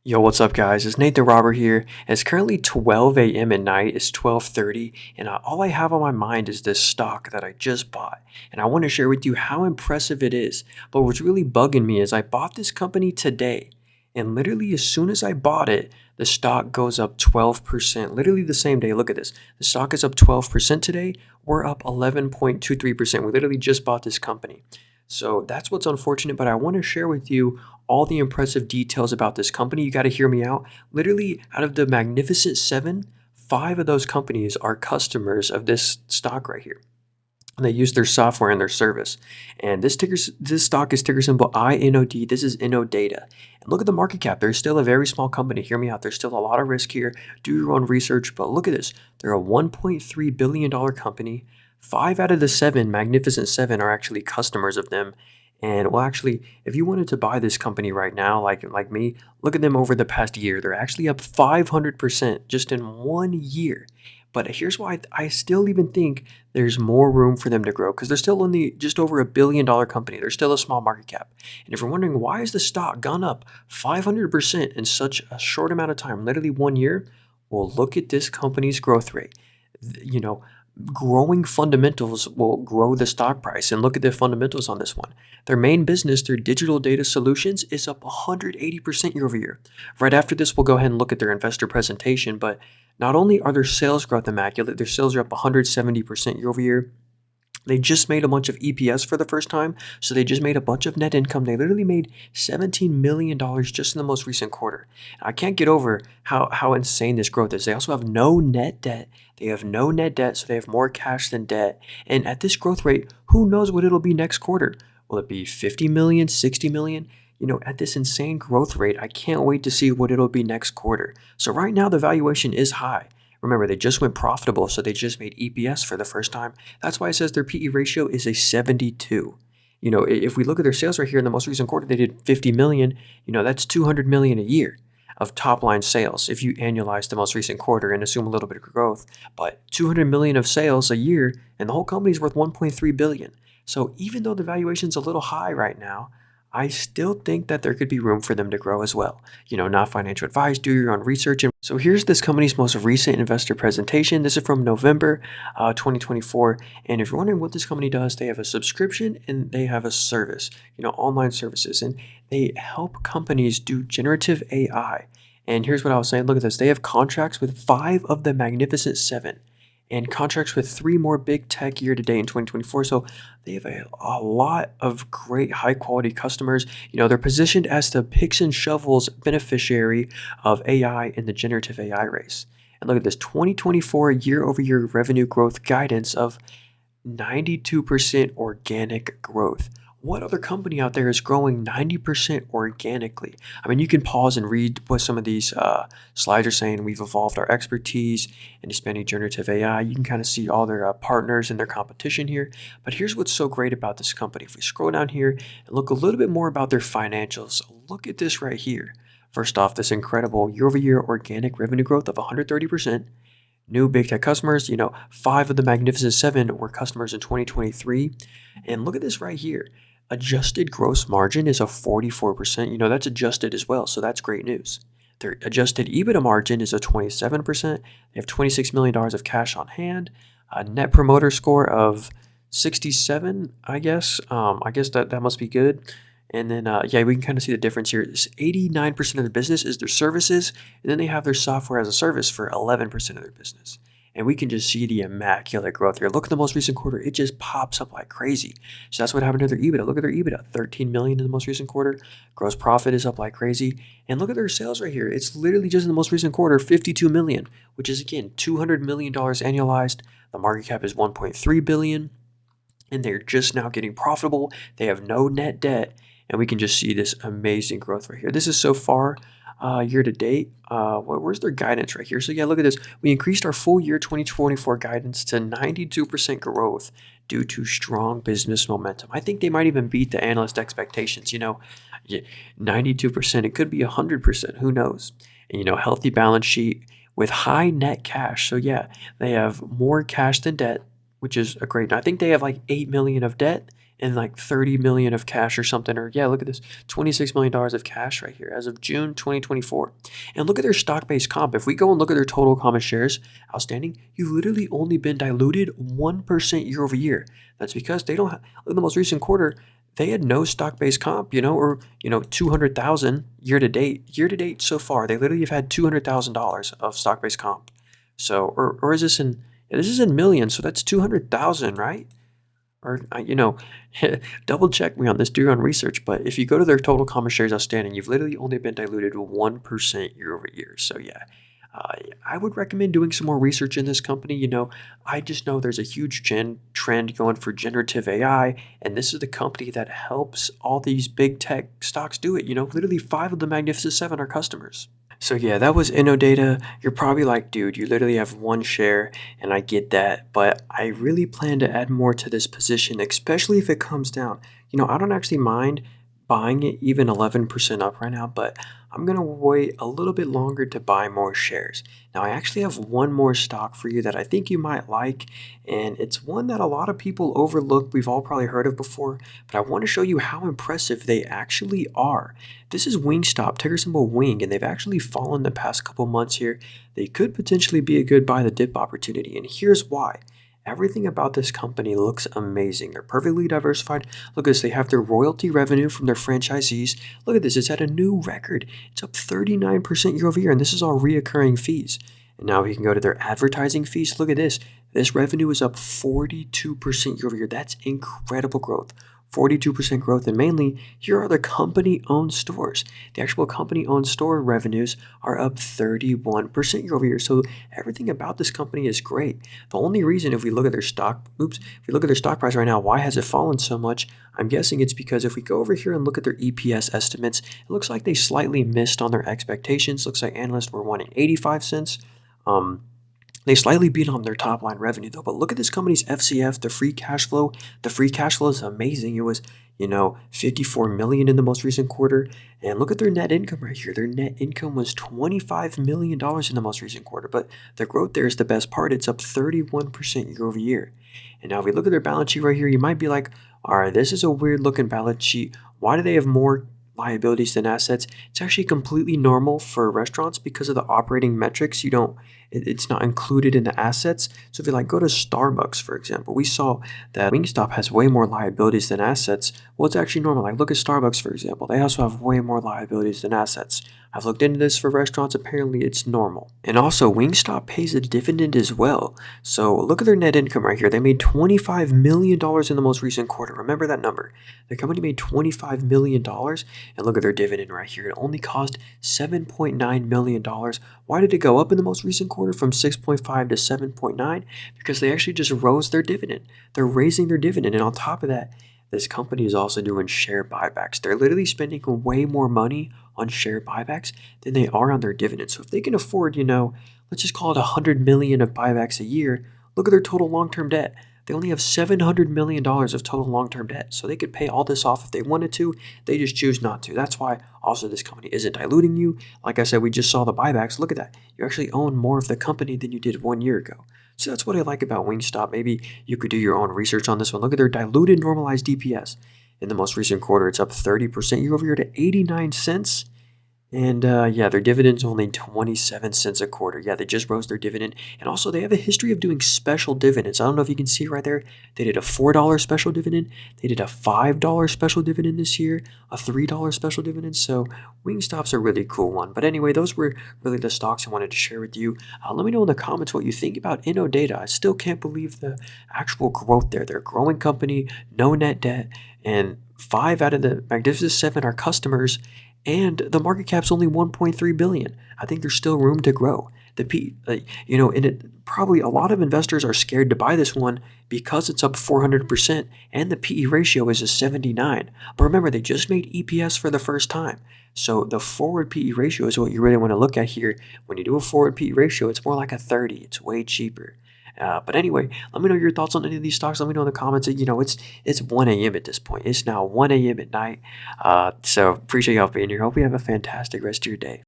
Yo, what's up, guys? It's Nathan Robert here. And it's currently 12 a.m. at night. It's 12:30, and all I have on my mind is this stock that I just bought. And I want to share with you how impressive it is. But what's really bugging me is I bought this company today, and literally as soon as I bought it, the stock goes up 12%. Literally the same day. Look at this. The stock is up 12% today. We're up 11.23%. We literally just bought this company. So that's what's unfortunate, but I want to share with you all the impressive details about this company. You got to hear me out. Literally, out of the Magnificent Seven, five of those companies are customers of this stock right here. And they use their software and their service. And this stock is ticker symbol INOD. This is Innodata. And look at the market cap. They're still a very small company. Hear me out. There's still a lot of risk here. Do your own research. But look at this. They're a $1.3 billion company. Five out of the seven Magnificent Seven are actually customers of them. And well, actually, if you wanted to buy this company right now, like me, look at them over the past year. They're actually up 500% just in 1 year. But here's why I still even think there's more room for them to grow, because they're still only just over $1 billion company. They're still a small market cap. And if you're wondering why has the stock gone up 500% in such a short amount of time, literally 1 year, well, look at this company's growth rate. You know, growing fundamentals will grow the stock price. And look at the fundamentals on this one. Their main business, their digital data solutions, is up 180% year over year. Right after this, we'll go ahead and look at their investor presentation. But not only are their sales growth immaculate, their sales are up 170% year over year. They just made a bunch of EPS for the first time, so they just made a bunch of net income. They literally made $17 million just in the most recent quarter. I can't get over how insane this growth is. They also have no net debt. They have no net debt, so they have more cash than debt. And at this growth rate, who knows what it'll be next quarter? Will it be 50 million, 60 million? At this insane growth rate, I can't wait to see what it'll be next quarter. So right now, the valuation is high. Remember, they just went profitable, so they just made EPS for the first time. That's why it says their PE ratio is a 72. If we look at their sales right here in the most recent quarter, they did 50 million. That's 200 million a year of top line sales if you annualize the most recent quarter and assume a little bit of growth. But 200 million of sales a year, and the whole company is worth 1.3 billion. So even though the valuation's a little high right now, I still think that there could be room for them to grow as well. Not financial advice, do your own research. And so here's this company's most recent investor presentation. This is from November 2024. And if you're wondering what this company does, they have a subscription and they have a service, online services. And they help companies do generative AI. And here's what I was saying. Look at this. They have contracts with five of the Magnificent Seven, and contracts with three more big tech year to date in 2024. So they have a lot of great high quality customers. They're positioned as the picks and shovels beneficiary of AI in the generative AI race. And look at this 2024 year over year revenue growth guidance of 92% organic growth. What other company out there is growing 90% organically? I mean, you can pause and read what some of these slides are saying. We've evolved our expertise in expanding generative AI. You can kind of see all their partners and their competition here. But here's what's so great about this company. If we scroll down here and look a little bit more about their financials, look at this right here. First off, this incredible year-over-year organic revenue growth of 130%. New big tech customers, five of the Magnificent Seven were customers in 2023. And look at this right here. Adjusted gross margin is a 44%. That's adjusted as well, so that's great news. Their adjusted EBITDA margin is a 27%. They have $26 million of cash on hand, a net promoter score of 67, I guess. I guess that must be good. And then, we can kind of see the difference here. 89% of their business is their services, and then they have their software as a service for 11% of their business. And we can just see the immaculate growth here. Look at the most recent quarter. It just pops up like crazy. So that's what happened to their EBITDA. Look at their EBITDA, 13 million in the most recent quarter. Gross profit is up like crazy. And look at their sales right here. It's literally just in the most recent quarter, 52 million, which is, again, $200 million annualized. The market cap is 1.3 billion, and they're just now getting profitable. They have no net debt. And we can just see this amazing growth right here. This is so far year to date. Where's their guidance right here? So yeah, look at this. We increased our full year 2024 guidance to 92% growth due to strong business momentum. I think they might even beat the analyst expectations. 92%. It could be 100%. Who knows? And, healthy balance sheet with high net cash. So yeah, they have more cash than debt, which is a great. I think they have like 8 million of debt and like 30 million of cash or something. Or yeah, look at this, $26 million of cash right here as of June 2024. And look at their stock-based comp. If we go and look at their total common shares outstanding, you've literally only been diluted 1% year over year. That's because they don't have, in the most recent quarter, they had no stock-based comp, or 200,000 year to date. Year to date so far, they literally have had $200,000 of stock-based comp. So, or is this in? Yeah, this is in millions, so that's 200,000, right? Or double check me on this, do your own research. But if you go to their total common shares outstanding, you've literally only been diluted 1% year over year. So yeah, I would recommend doing some more research in this company. I just know there's a huge trend going for generative AI, and this is the company that helps all these big tech stocks do it. Literally five of the Magnificent Seven are customers. So yeah, that was Innodata. You're probably like, dude, you literally have one share, and I get that, but I really plan to add more to this position, especially if it comes down. I don't actually mind buying it even 11% up right now, but I'm gonna wait a little bit longer to buy more shares. Now, I actually have one more stock for you that I think you might like, and it's one that a lot of people overlook. We've all probably heard of before, but I want to show you how impressive they actually are. This is Wingstop, ticker symbol Wing, and they've actually fallen the past couple months here. They could potentially be a good buy the dip opportunity, and here's why. Everything about this company looks amazing. They're perfectly diversified. Look at this. They have their royalty revenue from their franchisees. Look at this. It's at a new record. It's up 39% year over year, and this is all reoccurring fees. And now we can go to their advertising fees. Look at this. This revenue is up 42% year over year. That's incredible growth. 42% growth, and mainly here are the company-owned stores. The actual company-owned store revenues are up 31% year over year. So everything about this company is great. The only reason, if we look at their stock price right now, why has it fallen so much? I'm guessing it's because if we go over here and look at their EPS estimates, it looks like they slightly missed on their expectations. Looks like analysts were wanting 85 cents. They slightly beat on their top line revenue though, but look at this company's FCF, the free cash flow. The free cash flow is amazing. It was, 54 million in the most recent quarter. And look at their net income right here. Their net income was $25 million in the most recent quarter, but the growth there is the best part. It's up 31% year over year. And now if we look at their balance sheet right here, you might be like, all right, this is a weird looking balance sheet. Why do they have more liabilities than assets? It's actually completely normal for restaurants because of the operating metrics. It's not included in the assets. So if you go to Starbucks, for example, we saw that Wingstop has way more liabilities than assets. Well, it's actually normal. Look at Starbucks, for example. They also have way more liabilities than assets. I've looked into this for restaurants. Apparently, it's normal. And also, Wingstop pays a dividend as well. So look at their net income right here. They made $25 million in the most recent quarter. Remember that number. The company made $25 million. And look at their dividend right here. It only cost $7.9 million. Why did it go up in the most recent quarter from 6.5 to 7.9? Because they actually just rose their dividend. They're raising their dividend. And on top of that, this company is also doing share buybacks. They're literally spending way more money on share buybacks than they are on their dividends. So if they can afford, let's just call it 100 million of buybacks a year, look at their total long-term debt. They only have $700 million of total long-term debt. So they could pay all this off if they wanted to. They just choose not to. That's why also this company isn't diluting you. Like I said, we just saw the buybacks. Look at that. You actually own more of the company than you did 1 year ago. So that's what I like about Wingstop. Maybe you could do your own research on this one. Look at their diluted normalized DPS. In the most recent quarter, it's up 30% year over year to 89 cents. And yeah, their dividend's only 27 cents a quarter. Yeah, they just rose their dividend. And also, they have a history of doing special dividends. I don't know if you can see right there. They did a $4 special dividend. They did a $5 special dividend this year, a $3 special dividend. So Wingstop's a really cool one. But anyway, those were really the stocks I wanted to share with you. Let me know in the comments what you think about Innodata. I still can't believe the actual growth there. They're a growing company, no net debt, and 5 out of the Magnificent 7 are customers. And the market cap's only 1.3 billion. I think there's still room to grow. And probably a lot of investors are scared to buy this one because it's up 400% and the PE ratio is a 79. But remember, they just made EPS for the first time. So the forward PE ratio is what you really want to look at here. When you do a forward PE ratio, it's more like a 30. It's way cheaper. But anyway, let me know your thoughts on any of these stocks. Let me know in the comments. It's 1 a.m. at this point. It's now 1 a.m. at night. So appreciate y'all being here. Hope you have a fantastic rest of your day.